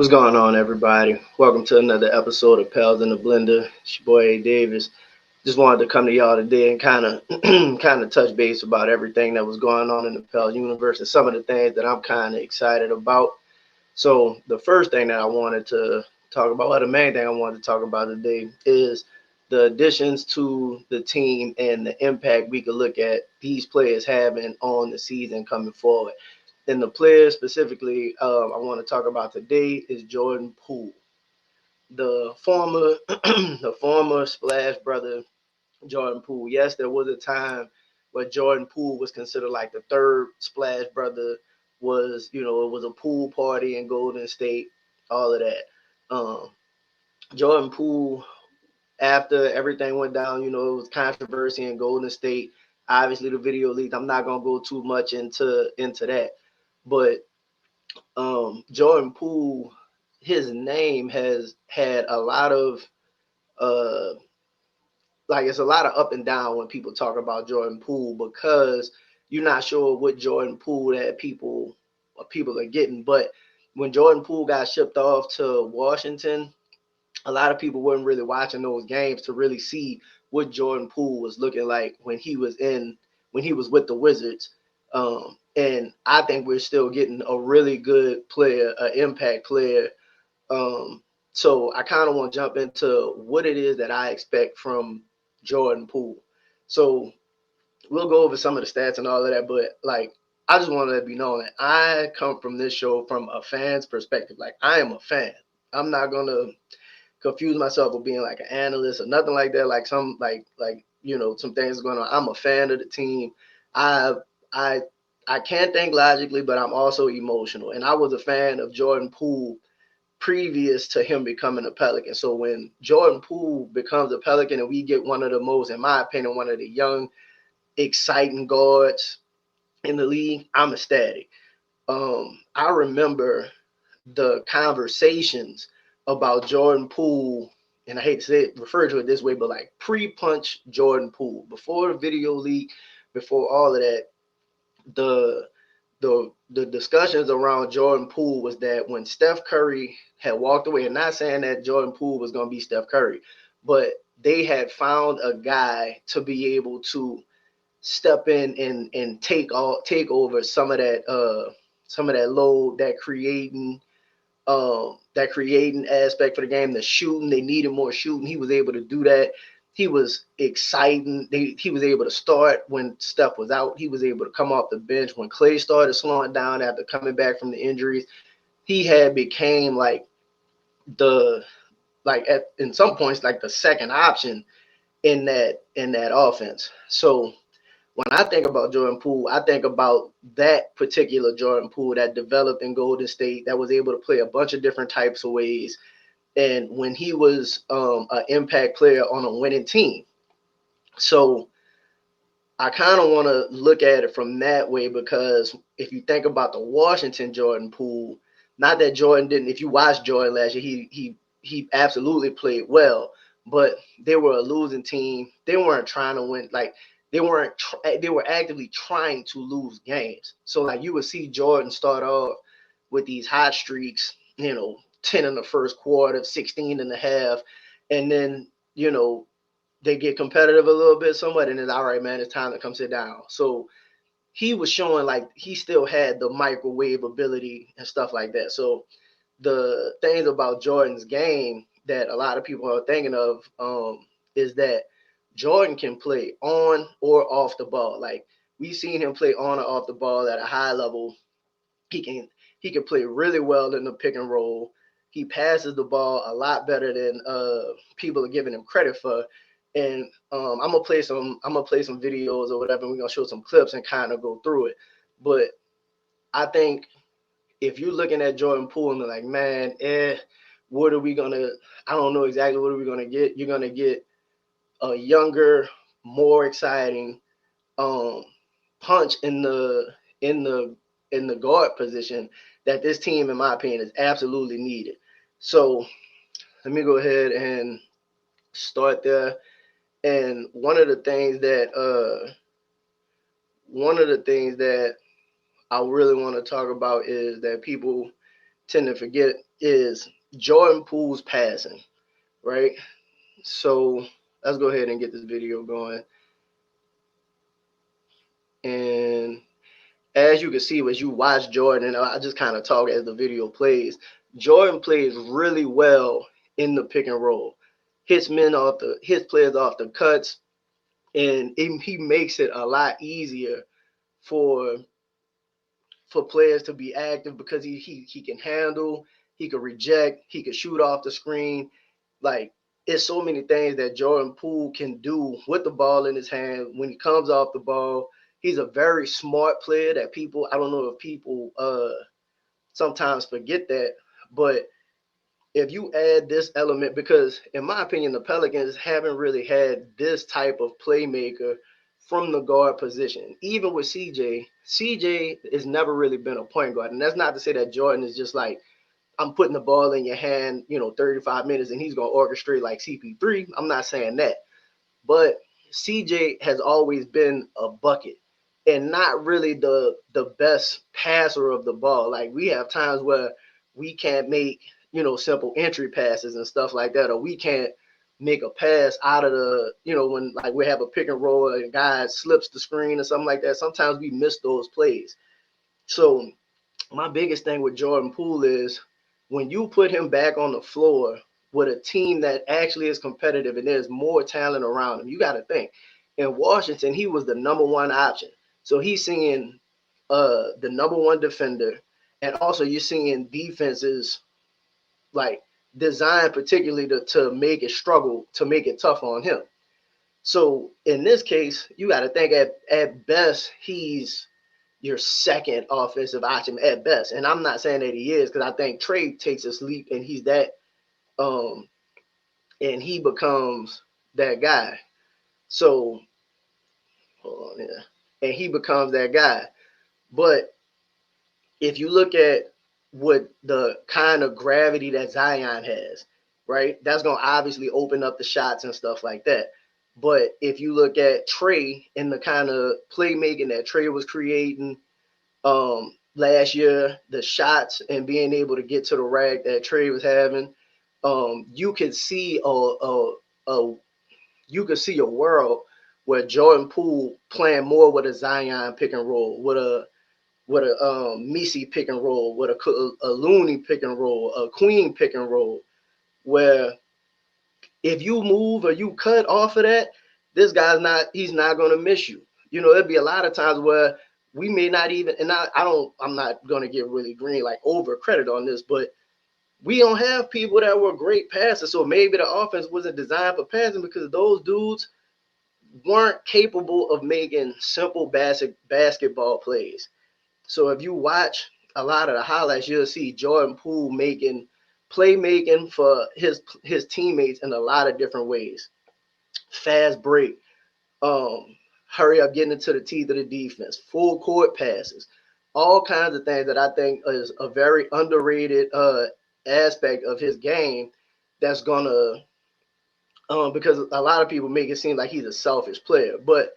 What's going on, everybody? Welcome to another episode of Pels in the Blender. It's your boy A. Davis. Just wanted to come to y'all today and kind of kind of touch base about everything that was going on in the Pels universe and some of the things that I'm kind of excited about. So the first thing that I wanted to talk about, well, the main thing I wanted to talk about today is the additions to the team and the impact we could look at these players having on the season coming forward. And the player specifically I want to talk about today is Jordan Poole, the former the former Splash brother Jordan Poole. Yes, there was a time where Jordan Poole was considered like the third Splash brother. It was a pool party in Golden State, all of that. Jordan Poole, after everything went down, it was controversy in Golden State. Obviously, the video leaked. I'm not gonna go too much into that, but Jordan Poole, his name has had a lot of uh it's a lot of up and down when people talk about Jordan Poole because you're not sure what Jordan Poole that people are getting. But when Jordan Poole got shipped off to Washington, a lot of people weren't really watching those games to really see what Jordan Poole was looking like when he was with the Wizards. And I think we're still getting a really good player, an impact player. Um, so I kind of want to jump into what it is that I expect from Jordan Poole. So we'll go over some of the stats and all of that, but like I just want to let you know that I come from this show from a fan's perspective. Like I am a fan. I'm not gonna confuse myself with being like an analyst or nothing like that. Like some things going on. I'm a fan of the team. I I I can't think logically, but I'm also emotional. And I was a fan of Jordan Poole previous to him becoming a Pelican. So when Jordan Poole becomes a Pelican and we get one of the most, in my opinion, one of the young, exciting guards in the league, I'm ecstatic. I remember the conversations about Jordan Poole, and I hate to say it, refer to it this way, but like pre-punch Jordan Poole, before the video leak, before all of that, the the discussions around Jordan Poole was that when Steph Curry had walked away, and not saying that Jordan Poole was going to be Steph Curry, but they had found a guy to be able to step in and take over some of that load, that creating aspect for the game, the shooting. They needed more shooting. He was able to do that. He was exciting. He was able to start when Steph was out. He was able to come off the bench when Clay started slowing down after coming back from the injuries. He had became like the in some points like the second option in that offense. So when I think about Jordan Poole, I think about that particular Jordan Poole that developed in Golden State, that was able to play a bunch of different types of ways. And when he was an impact player on a winning team. So I kind of want to look at it from that way because if you think about the Washington Jordan Poole, not that Jordan didn't, if you watched Jordan last year, he absolutely played well, but they were a losing team. They weren't trying to win. Like they were actively trying to lose games. So like you would see Jordan start off with these hot streaks, 10 in the first quarter, 16 and a half, and then, they get competitive a little bit somewhat, and it's all right, man, it's time to come sit down. So he was showing like he still had the microwave ability and stuff like that. So the things about Jordan's game that a lot of people are thinking of is that Jordan can play on or off the ball. Like we've seen him play on or off the ball at a high level. He can play really well in the pick and roll. He passes the ball a lot better than people are giving him credit for. And I'm gonna play some videos or whatever. And we're gonna show some clips and kind of go through it. But I think if you're looking at Jordan Poole and they're like, man, what are we gonna? I don't know exactly what are we gonna get. You're gonna get a younger, more exciting um, punch in the in the guard position that this team, in my opinion, is absolutely needed. So let me go ahead and start there. And one of the things that I really want to talk about is that people tend to forget is Jordan Poole's passing, right? So let's go ahead and get this video going. And as you can see, as you watch Jordan, and I just kind of talk as the video plays, Jordan plays really well in the pick and roll. Hits players off the cuts, and he makes it a lot easier for players to be active because he can handle, he can reject, he can shoot off the screen. Like, it's so many things that Jordan Poole can do with the ball in his hand when he comes off the ball. He's a very smart player that I don't know if people sometimes forget that, but if you add this element, because in my opinion, the Pelicans haven't really had this type of playmaker from the guard position. Even with CJ has never really been a point guard. And that's not to say that Jordan is just like, I'm putting the ball in your hand, 35 minutes and he's going to orchestrate like CP3. I'm not saying that. But CJ has always been a bucket and not really the best passer of the ball. Like, we have times where we can't make, simple entry passes and stuff like that, or we can't make a pass out of when like we have a pick and roll and a guy slips the screen or something like that. Sometimes we miss those plays. So my biggest thing with Jordan Poole is when you put him back on the floor with a team that actually is competitive and there's more talent around him, you got to think. In Washington, he was the number one option. So he's seeing the number one defender, and also you're seeing defenses like designed particularly to make it struggle, to make it tough on him. So in this case, you got to think at best he's your second offensive option at best. And I'm not saying that he is, because I think Trey takes a leap and he's that and he becomes that guy. So hold on here. And he becomes that guy. But if you look at what the kind of gravity that Zion has, right? That's gonna obviously open up the shots and stuff like that. But if you look at Trey and the kind of playmaking that Trey was creating last year, the shots and being able to get to the rack that Trey was having, you could see a world where Jordan Poole playing more with a Zion pick and roll, with a Misi pick and roll, with a Looney pick and roll, a Queen pick and roll, where if you move or you cut off of that, he's not gonna miss you. There'd be a lot of times where we may not even, and I'm not gonna give really green like over credit on this, but we don't have people that were great passers. So maybe the offense wasn't designed for passing because those dudes weren't capable of making simple basketball plays. So if you watch a lot of the highlights, you'll see Jordan Poole making playmaking for his teammates in a lot of different ways. Fast break, hurry up, getting into the teeth of the defense, full court passes, all kinds of things that I think is a very underrated aspect of his game. That's gonna because a lot of people make it seem like he's a selfish player, but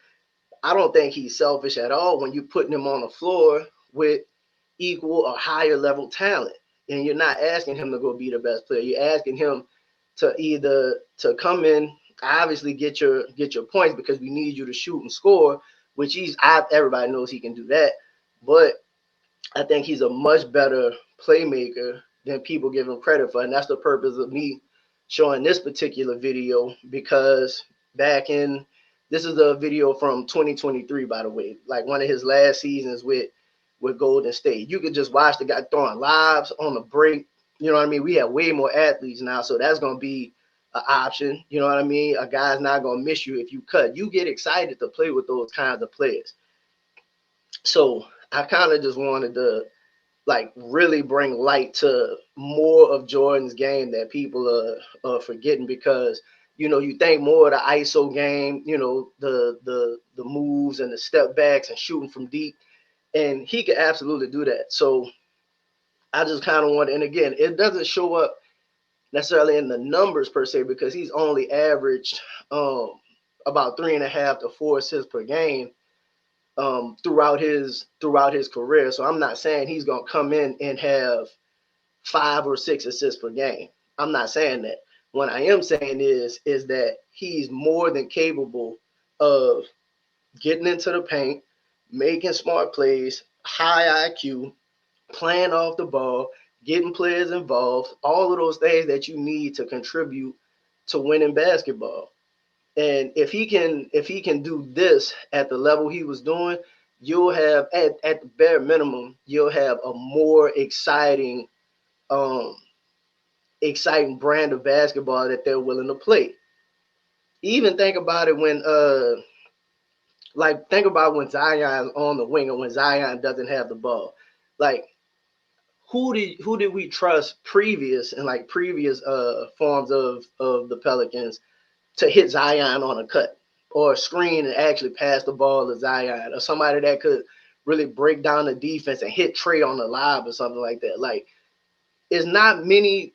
I don't think he's selfish at all when you're putting him on the floor with equal or higher level talent. And you're not asking him to go be the best player. You're asking him to either to come in, obviously get your points because we need you to shoot and score, which everybody knows he can do that. But I think he's a much better playmaker than people give him credit for. And that's the purpose of me showing this particular video, because this is a video from 2023, by the way, like one of his last seasons with Golden State. You could just watch the guy throwing lobs on the break. You know what I mean? We have way more athletes now, so that's going to be an option. You know what I mean? A guy's not going to miss you if you cut. You get excited to play with those kinds of players. So I kind of just wanted to like really bring light to more of Jordan's game that people are forgetting, because you think more of the ISO game, the moves and the step backs and shooting from deep, and he could absolutely do that. So I just kind of want, and again, it doesn't show up necessarily in the numbers per se, because he's only averaged about 3.5 to 4 assists per game throughout his career. So I'm not saying he's gonna come in and have 5 or 6 assists per game. I'm not saying that. What I am saying is that he's more than capable of getting into the paint, making smart plays, high IQ, playing off the ball, getting players involved, all of those things that you need to contribute to winning basketball. And if he can do this at the level he was doing, you'll have at the bare minimum, you'll have a more um exciting brand of basketball that they're willing to play. Even think about it when think about when Zion's on the wing and when Zion doesn't have the ball. Like who did we trust previous and like previous forms of the Pelicans to hit Zion on a cut or a screen and actually pass the ball to Zion or somebody that could really break down the defense and hit Trey on the lob or something like that. Like it's not many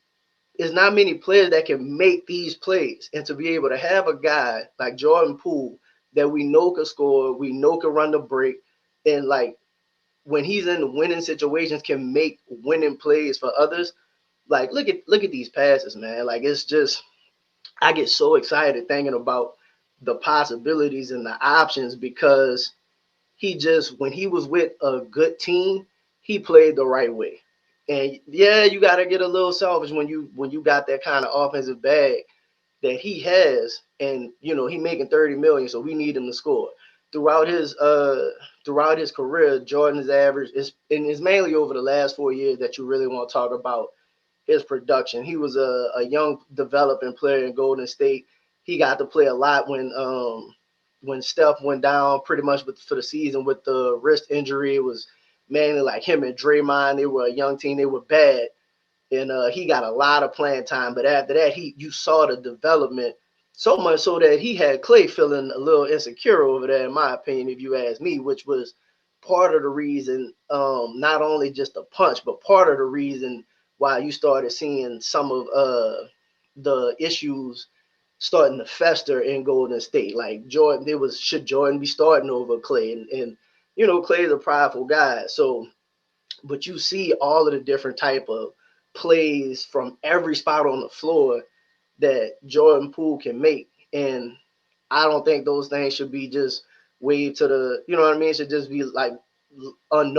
it's not many players that can make these plays. And to be able to have a guy like Jordan Poole that we know can score, we know can run the break, and like when he's in the winning situations can make winning plays for others. Like look at these passes, man. Like it's just I get so excited thinking about the possibilities and the options because he just when he was with a good team, he played the right way. And yeah, you got to get a little selfish when you got that kind of offensive bag that he has, and he making 30 million, so we need him to score. Throughout his career, Jordan's average is and it's mainly over the last 4 years that you really want to talk about his production. He was a young developing player in Golden State. He got to play a lot when Steph went down pretty much for the season with the wrist injury. It was mainly like him and Draymond. They were a young team. They were bad, and he got a lot of playing time. But after that, you saw the development so much so that he had Clay feeling a little insecure over there, in my opinion, if you ask me, which was part of the reason, not only just the punch, but part of the reason why you started seeing some of the issues starting to fester in Golden State. Like Jordan, there was should Jordan be starting over Clay, and Clay is a prideful guy, so but you see all of the different type of plays from every spot on the floor that Jordan Poole can make. And I don't think those things should be just waved to the, you know what I mean? It should just be like going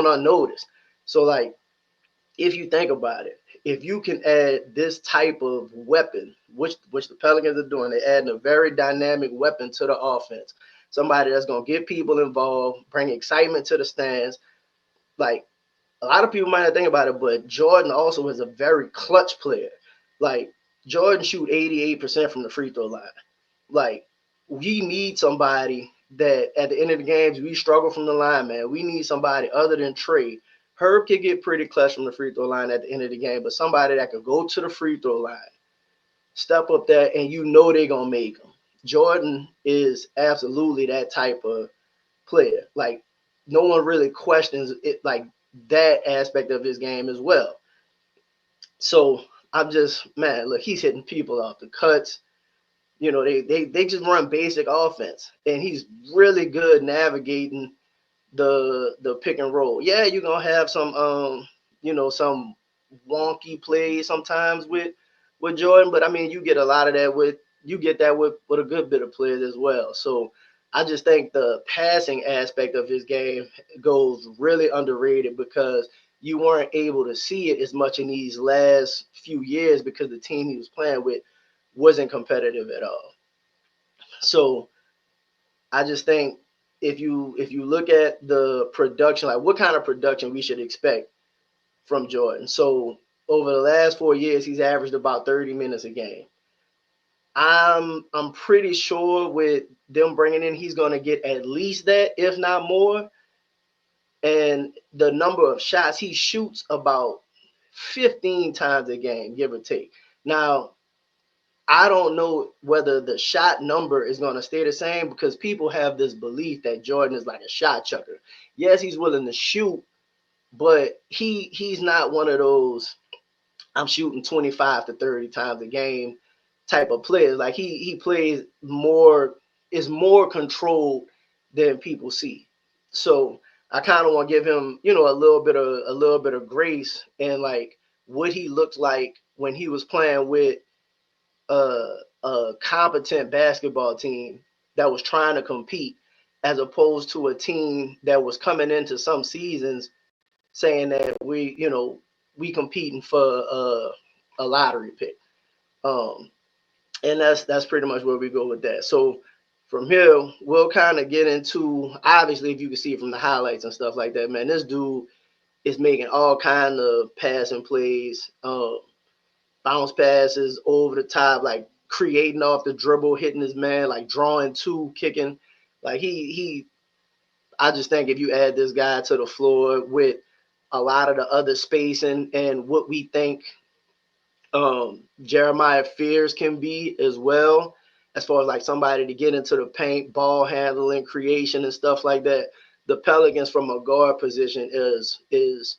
unnoticed. So like, if you think about it, if you can add this type of weapon, which the Pelicans are doing, they're adding a very dynamic weapon to the offense. Somebody that's gonna get people involved, bring excitement to the stands. Like a lot of people might not think about it, but Jordan also is a very clutch player. Like Jordan shoot 88% from the free throw line. Like we need somebody that at the end of the games we struggle from the line, man. We need somebody other than Trey. Herb could get pretty clutch from the free throw line at the end of the game, but somebody that could go to the free throw line, step up there, and they're gonna make them. Jordan is absolutely that type of player. Like no one really questions it, like that aspect of his game as well. So I'm just man, look, he's hitting people off the cuts. They just run basic offense, and he's really good navigating the pick and roll. Yeah, you're gonna have some wonky plays sometimes with Jordan, but I mean you get a lot of that with a good bit of players as well. So I just think the passing aspect of his game goes really underrated because you weren't able to see it as much in these last few years because the team he was playing with wasn't competitive at all. So I just think if you look at the production, like what kind of production we should expect from Jordan. So over the last 4 years, he's averaged about 30 minutes a game. I'm pretty sure with them bringing in, he's going to get at least that, if not more. And the number of shots he shoots about 15 times a game, give or take. Now, I don't know whether the shot number is going to stay the same because people have this belief that Jordan is like a shot chucker. Yes, he's willing to shoot, but he's not one of those I'm shooting 25 to 30 times a game type of players. Like he plays more is more controlled than people see. So I kind of want to give him, a little bit of grace and like what he looked like when he was playing with a competent basketball team that was trying to compete, as opposed to a team that was coming into some seasons saying that we competing for a lottery pick. Um, and that's pretty much where we go with that. So from here, we'll kind of get into, obviously, if you can see it from the highlights and stuff like that, man, this dude is making all kind of passing plays, bounce passes over the top, like creating off the dribble, hitting his man, like drawing two, kicking. Like he I just think if you add this guy to the floor with a lot of the other spacing and what we think Jeremiah Fears can be as well, as far as like somebody to get into the paint, ball handling, creation, and stuff like that. The Pelicans from a guard position is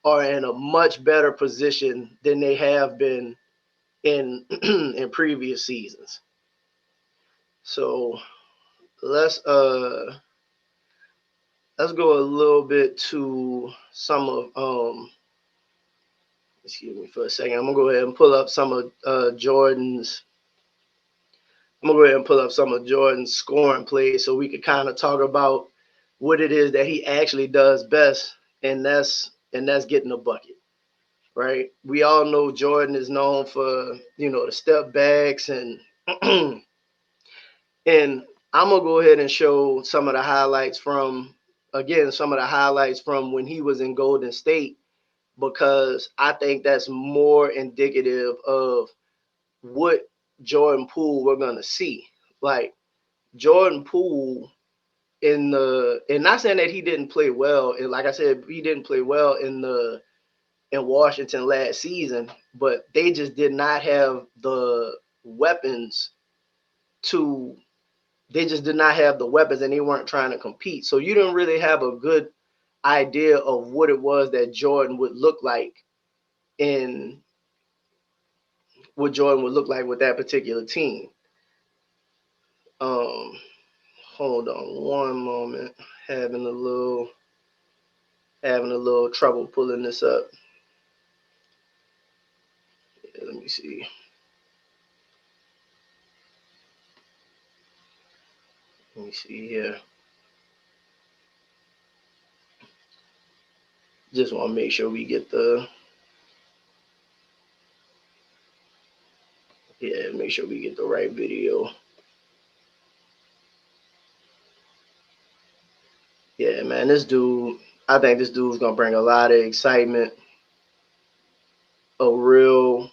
are in a much better position than they have been in in previous seasons. So let's uh let's go a little bit to some of excuse me for a second. I'm gonna go ahead and pull up some of Jordan's. I'm gonna go ahead and pull up some of Jordan's scoring plays so we could kind of talk about what it is that he actually does best, and that's getting a bucket, right? We all know Jordan is known for the step backs and I'm gonna go ahead and show some of the highlights from when he was in Golden State, because I think that's more indicative of what Jordan Poole we're gonna see. Like Jordan Poole and not saying that he didn't play well, and like I said, he didn't play well in Washington last season, but they just did not have the weapons to they just did not have the weapons, and they weren't trying to compete. So you didn't really have a good idea of what it was that Jordan would look like in what Jordan would look like with that particular team. Um, hold on one moment. Having a little trouble pulling this up. Yeah, let me see. Let me see here. Just want to make sure we get the right video. Yeah, man, this dude. I think this dude's gonna bring a lot of excitement. A real,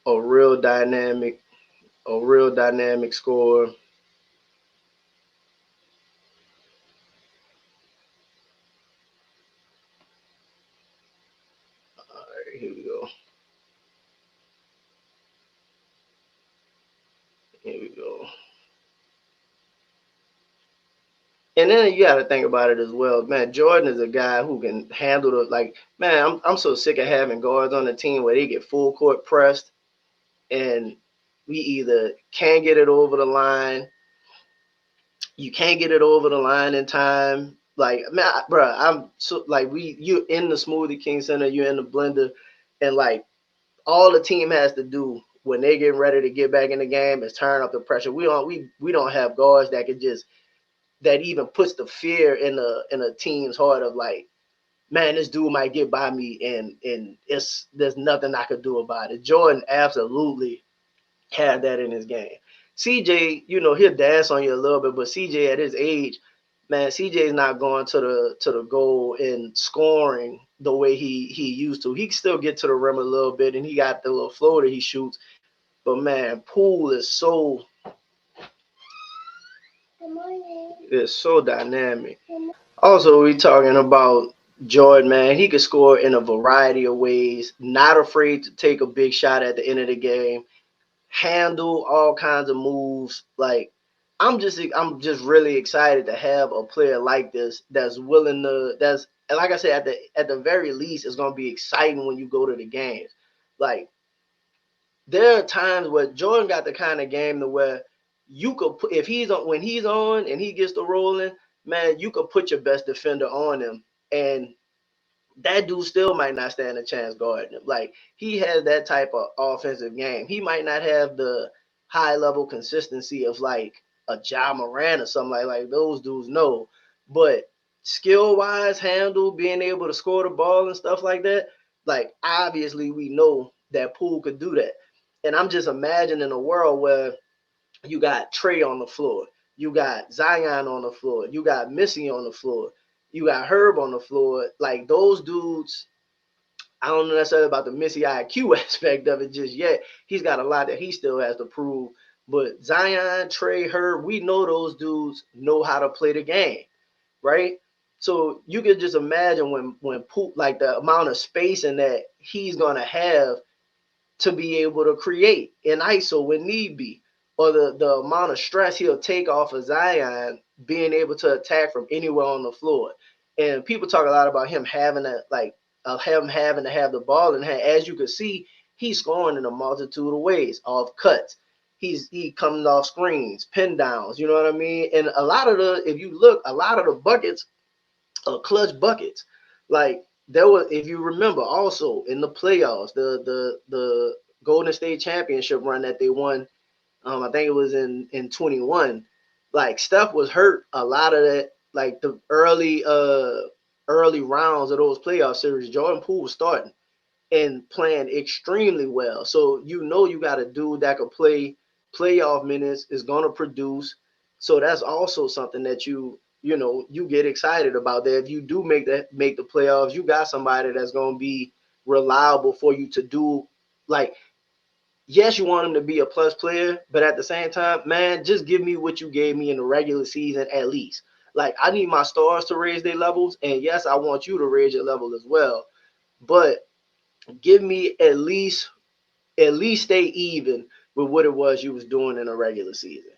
a real dynamic, score. All right, here we go. Here we go. And then you got to think about it as well, man. Jordan is a guy who can handle the like. Man, I'm so sick of having guards on the team where they get full court pressed, and we either can't get it over the line, you can't get it over the line in time. Like, man, bro, I'm so like you in the Smoothie King Center, you're in the blender, and like all the team has to do when they get ready to get back in the game is turn up the pressure. We don't have guards that can just that even puts the fear in a team's heart of like, man, this dude might get by me and there's nothing I could do about it. Jordan absolutely had that in his game. CJ, he'll dance on you a little bit, but CJ at his age, man, CJ is not going to the goal and scoring the way he used to. He can still get to the rim a little bit, and he got the little floater he shoots. But man, Poole is so dynamic. Also, we talking about Jordan, man. He could score in a variety of ways. Not afraid to take a big shot at the end of the game. Handle all kinds of moves. Like I'm just really excited to have a player like this that's willing to. That's like I said, at the very least, it's gonna be exciting when you go to the games. Like there are times where Jordan got the kind of game to where you could put if he's on when he's on and he gets the rolling, man, you could put your best defender on him, and that dude still might not stand a chance guarding him. Like, he has that type of offensive game. He might not have the high level consistency of like a Ja Moran or something like those dudes. No, but skill wise, handle, being able to score the ball and stuff like that. Like, obviously we know that Poole could do that. And I'm just imagining a world where you got Trey on the floor, you got Zion on the floor, you got Missy on the floor, you got Herb on the floor. Like, those dudes, I don't know necessarily about the Missy IQ aspect of it just yet. He's got a lot that he still has to prove. But Zion, Trey, Herb, we know those dudes know how to play the game, right? So you could just imagine when Poop, like the amount of spacing that he's gonna have to be able to create in ISO when need be, or the amount of stress he'll take off of Zion being able to attack from anywhere on the floor. And people talk a lot about him having to him having to have the ball in hand. As you can see, he's scoring in a multitude of ways, off cuts. He comes off screens, pin downs, you know what I mean? And a lot of the, if you look, a lot of the buckets clutch buckets. Like, there was, if you remember, also in the playoffs, the Golden State championship run that they won. I think it was in 21. Like, Steph was hurt a lot of that. Like, the early rounds of those playoff series, Jordan Poole was starting and playing extremely well. So you know you got a dude that could play playoff minutes, is gonna produce. So that's also something that you know you get excited about. That if you do make the playoffs, you got somebody that's gonna be reliable for you to do. Like, yes, you want him to be a plus player, but at the same time, man, just give me what you gave me in the regular season at least. Like, I need my stars to raise their levels, and yes, I want you to raise your level as well. But give me at least stay even with what it was you was doing in a regular season.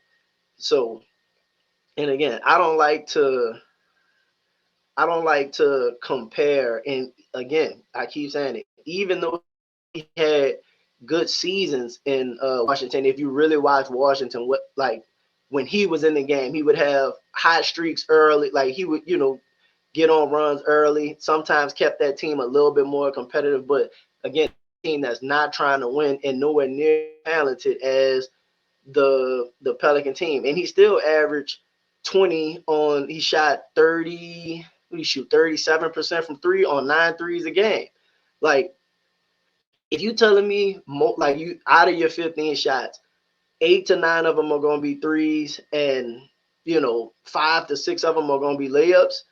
So, and again, I don't like to compare. And again, I keep saying it. Even though he had good seasons in Washington, if you really watch Washington, what, like, when he was in the game, he would have hot streaks early. Like, he would, get on runs early. Sometimes kept that team a little bit more competitive. But again, team that's not trying to win and nowhere near talented as the Pelican team. And he still averaged 20 on, he shot 30, what do you shoot, 37% from three on 9 threes a game. Like, if you telling me like, you out of your 15 shots, 8 to 9 of them are gonna be threes, and 5 to 6 of them are gonna be layups.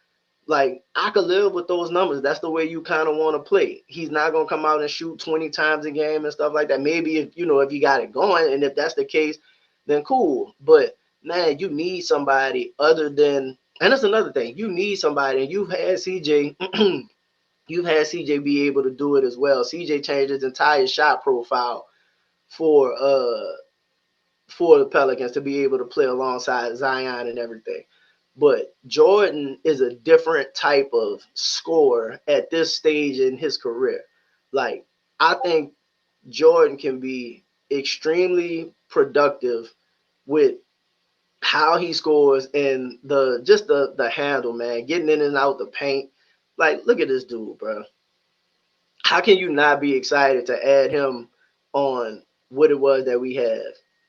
Like, I could live with those numbers. That's the way you kind of want to play. He's not gonna come out and shoot 20 times a game and stuff like that. Maybe if you got it going, and if that's the case, then cool. But man, you need somebody other than, and that's another thing. You need somebody, and you've had CJ. You've had CJ be able to do it as well. CJ changed his entire shot profile for the Pelicans to be able to play alongside Zion and everything. But Jordan is a different type of scorer at this stage in his career. Like, I think Jordan can be extremely productive with how he scores and the handle, man, getting in and out the paint. Like, look at this dude, bro. How can you not be excited to add him on what it was that we have,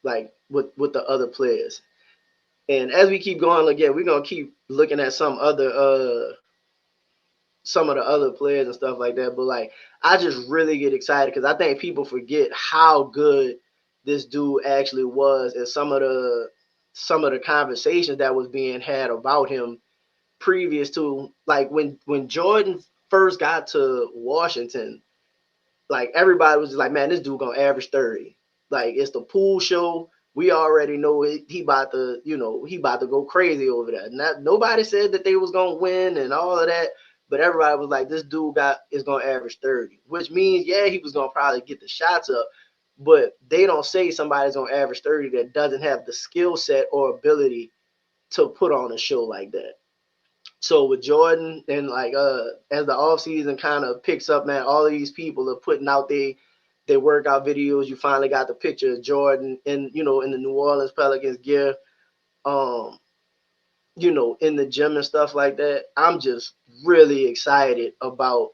like, with the other players? And as we keep going, again, we're gonna keep looking at some of the other players and stuff like that. But like, I just really get excited because I think people forget how good this dude actually was, and some of the conversations that was being had about him previous to, like, when Jordan first got to Washington. Like, everybody was just like, man, this dude gonna average 30. Like, it's the Poole show. We already know it. He about to go crazy over there. Nobody said that they was gonna win and all of that, but everybody was like, this dude is gonna average 30, which means, yeah, he was gonna probably get the shots up, but they don't say somebody's gonna average 30 that doesn't have the skill set or ability to put on a show like that. So with Jordan, and like, as the offseason kind of picks up, man, all of these people are putting out their workout videos. You finally got the picture of Jordan in the New Orleans Pelicans gear, um, in the gym and stuff like that. I'm just really excited about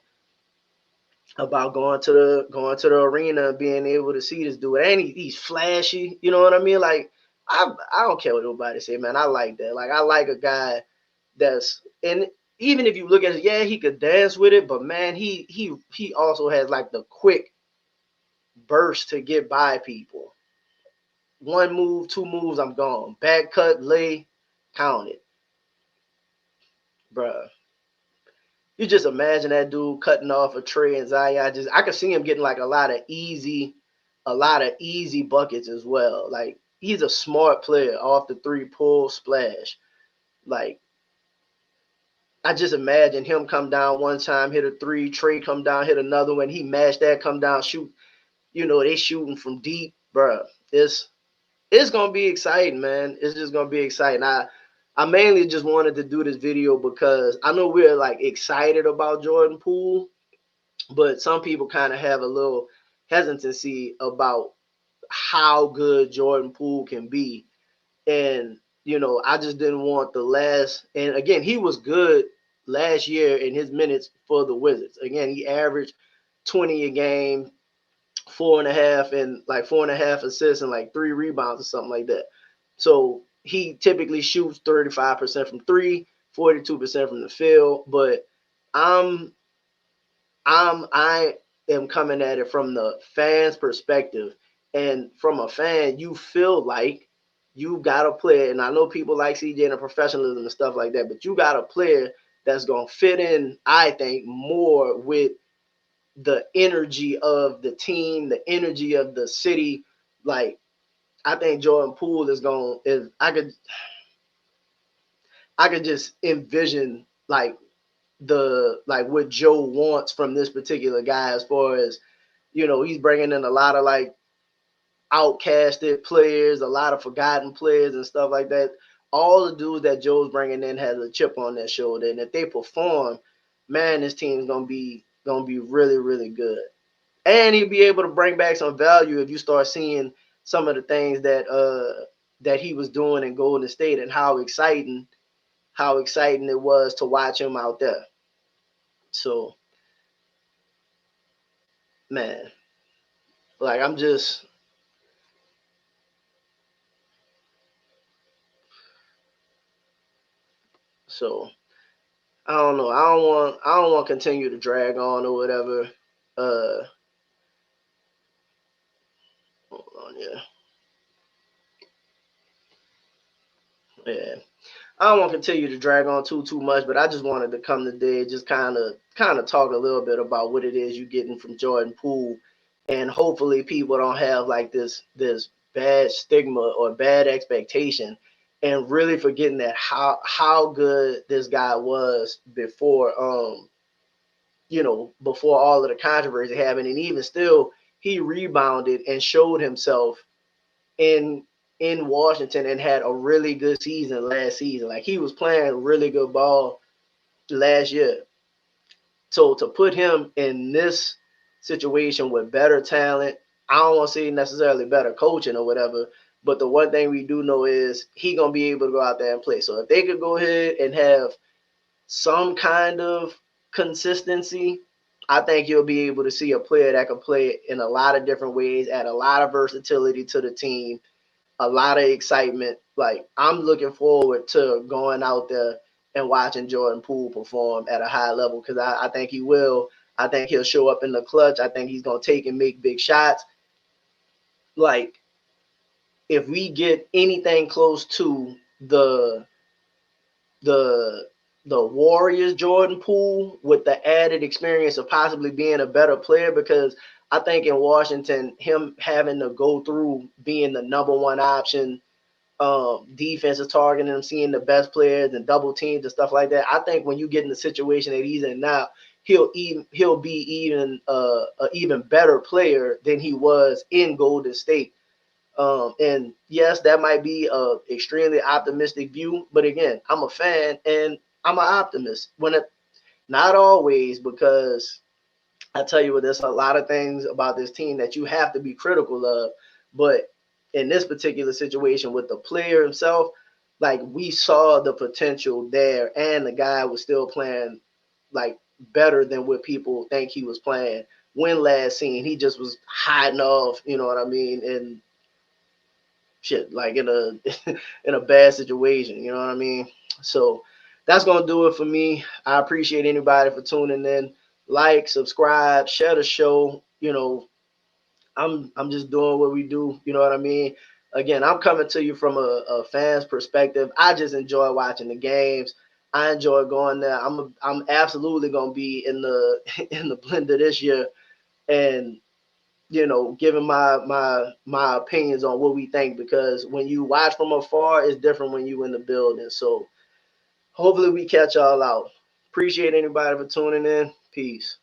about going to the arena and being able to see this dude. And he's flashy, you know what I mean? Like I don't care what nobody say, man. I like that. Like I like a guy that's, and even if you look at it, yeah, he could dance with it, but man, he also has like the quick burst to get by people. One move, two moves, I'm gone. Back cut, lay, count it, bruh. You just imagine that dude cutting off a tray and Zion. I could see him getting like a lot of easy buckets as well. Like he's a smart player off the three, pull, splash. Like I just imagine him come down one time, hit a three, Trey come down, hit another one. He matched that, come down, shoot. You know they shooting from deep, bruh. It's gonna be exciting, man. It's just gonna be exciting. I mainly just wanted to do this video because I know we're like excited about Jordan Poole, but some people kind of have a little hesitancy about how good Jordan Poole can be. And, you know, I just didn't want the last, and again, he was good last year in his minutes for the Wizards. Again, he averaged 20 a game, 4.5 assists and like 3 rebounds or something like that. So he typically shoots 35% from three, 42% from the field. But I'm I am coming at it from the fan's perspective. And from a fan, you feel like you got a player, and I know people like CJ and the professionalism and stuff like that, but you got a player that's gonna fit in, I think, more with the energy of the team, the energy of the city. Like I think Jordan Poole is going is I could just envision like what Joe wants from this particular guy as far as, you know, he's bringing in a lot of like outcasted players, a lot of forgotten players and stuff like that. All the dudes that Joe's bringing in has a chip on their shoulder, and if they perform, man, this team's gonna be really really good. And he'll be able to bring back some value if you start seeing some of the things that he was doing in Golden State and how exciting it was to watch him out there. So man, like I'm just so I don't know. I don't want to continue to drag on or whatever. Uh, hold on, yeah, yeah. I don't want to continue to drag on too much, but I just wanted to come today and just kind of talk a little bit about what it is you're getting from Jordan Poole, and hopefully people don't have like this bad stigma or bad expectation, and really forgetting that how good this guy was before before all of the controversy happened, and even still he rebounded and showed himself in in Washington and had a really good season last season. Like he was playing really good ball last year. So to put him in this situation with better talent, I don't want to say necessarily better coaching or whatever, but the one thing we do know is he gonna be able to go out there and play. So if they could go ahead and have some kind of consistency, I think you'll be able to see a player that can play in a lot of different ways, add a lot of versatility to the team, a lot of excitement. Like I'm looking forward to going out there and watching Jordan Poole perform at a high level because I think he will. I think he'll show up in the clutch. I think he's gonna take and make big shots. Like if we get anything close to the the Warriors Jordan Poole with the added experience of possibly being a better player, because I think in Washington, him having to go through being the number one option, defense is targeting him, seeing the best players and double teams and stuff like that. I think when you get in the situation that he's in now, he'll be even an even better player than he was in Golden State. And yes, that might be a extremely optimistic view, but again, I'm a fan and I'm an optimist. When it not always, because I tell you what, there's a lot of things about this team that you have to be critical of. But in this particular situation with the player himself, like we saw the potential there, and the guy was still playing like better than what people think he was playing win last seen, he just was hiding off, you know what I mean, and shit, like in a in a bad situation, you know what I mean? So that's gonna do it for me. I appreciate anybody for tuning in. Like, subscribe, share the show. You know, I'm just doing what we do, you know what I mean? Again, I'm coming to you from a fan's perspective. I just enjoy watching the games. I enjoy going there. I'm absolutely gonna be in the in the blender this year, and giving my opinions on what we think, because when you watch from afar, it's different when you in the building. So hopefully we catch y'all out. Appreciate anybody for tuning in. Peace.